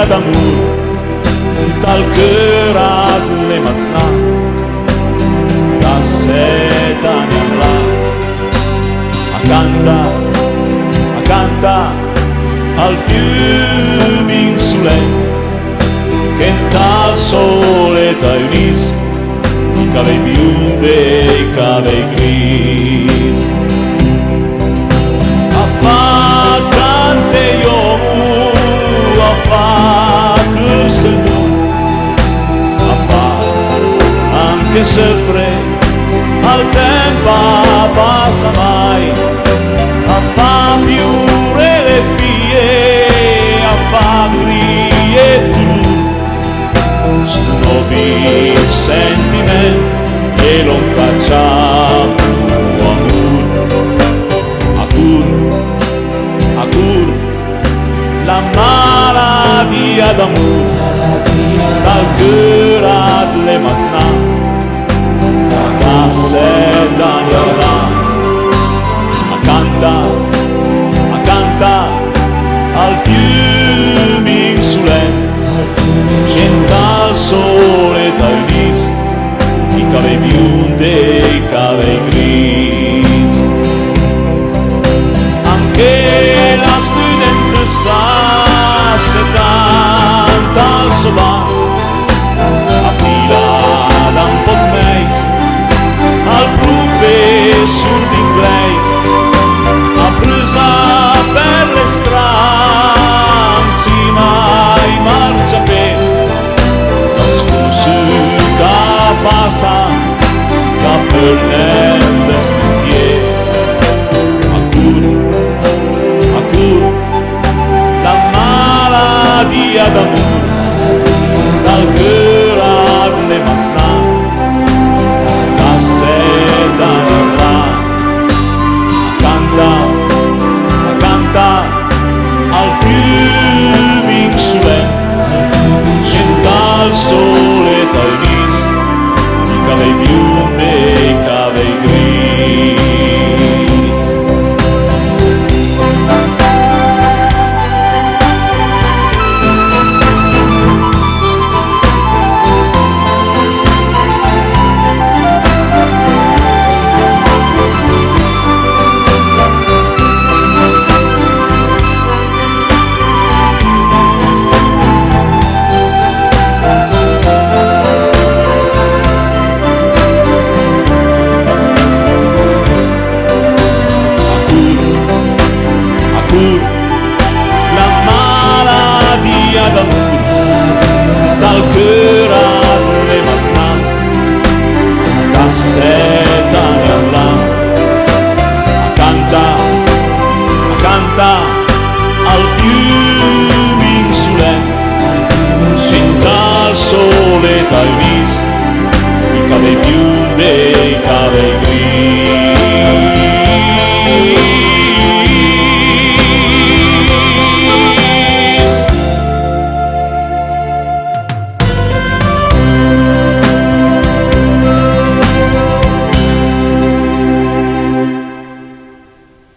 dia d'amor, tal cœur a le masnà, da set anni avrà, acanta al fiume insolente, che in tal sole t'aiunis, i cabelli biondi e i cabelli gris. A fa tante iomu, a fa curse tu, a fa anche se al tempo passa mai, a fa piure le figlie, a fa grие tu. Stunovi il sentimento e non cacciamo amor. Acur, la malattia d'amor, dal cœur a le masnà, da set anni avrà. Acanta al fiume insolente, che in tal sole t'aiunis, i cabelli biondi e i cabelli gris. Anche la studentessa